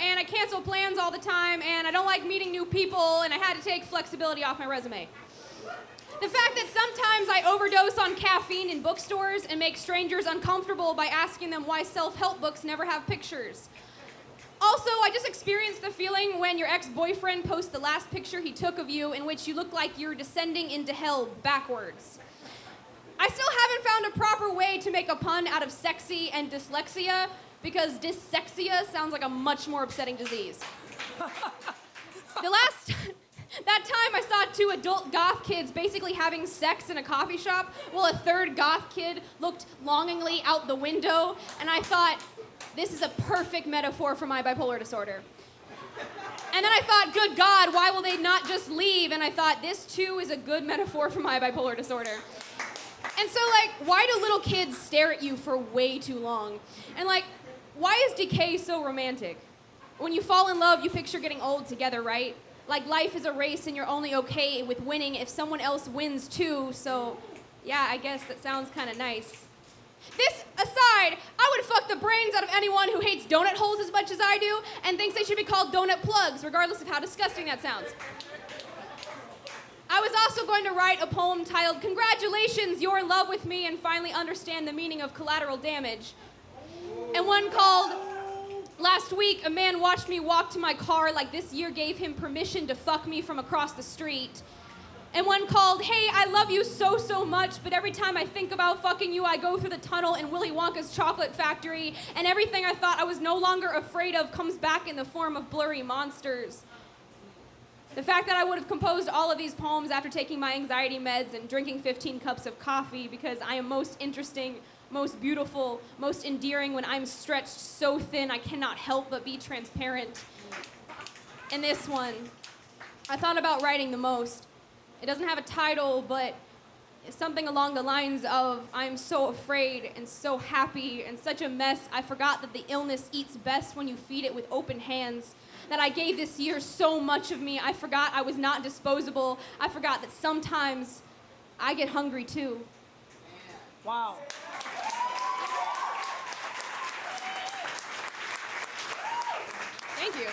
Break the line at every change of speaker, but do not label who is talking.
and I cancel plans all the time, and I don't like meeting new people, and I had to take flexibility off my resume. The fact that sometimes I overdose on caffeine in bookstores and make strangers uncomfortable by asking them why self-help books never have pictures. Also, I just experienced the feeling when your ex-boyfriend posts the last picture he took of you in which you look like you're descending into hell backwards. I still haven't found a proper way to make a pun out of sexy and dyslexia because dyssexia sounds like a much more upsetting disease. That time I saw two adult goth kids basically having sex in a coffee shop while a third goth kid looked longingly out the window, and I thought, this is a perfect metaphor for my bipolar disorder. And then I thought, good God, why will they not just leave? And I thought, this too is a good metaphor for my bipolar disorder. And so, why do little kids stare at you for way too long? And, why is decay so romantic? When you fall in love, you picture getting old together, right? Like life is a race and you're only okay with winning if someone else wins too, so yeah, I guess that sounds kind of nice. This aside, I would fuck the brains out of anyone who hates donut holes as much as I do and thinks they should be called donut plugs, regardless of how disgusting that sounds. I was also going to write a poem titled, "Congratulations, you're in love with me and finally understand the meaning of collateral damage." And one called, "Last week, a man watched me walk to my car like this year gave him permission to fuck me from across the street." And one called, "Hey, I love you so, so much, but every time I think about fucking you, I go through the tunnel in Willy Wonka's chocolate factory, and everything I thought I was no longer afraid of comes back in the form of blurry monsters." The fact that I would have composed all of these poems after taking my anxiety meds and drinking 15 cups of coffee because I am most interesting, most beautiful, most endearing when I'm stretched so thin I cannot help but be transparent. And this one, I thought about writing the most. It doesn't have a title, but it's something along the lines of, I'm so afraid and so happy and such a mess, I forgot that the illness eats best when you feed it with open hands. That I gave this year so much of me, I forgot I was not disposable. I forgot that sometimes I get hungry too.
Wow.
Thank you.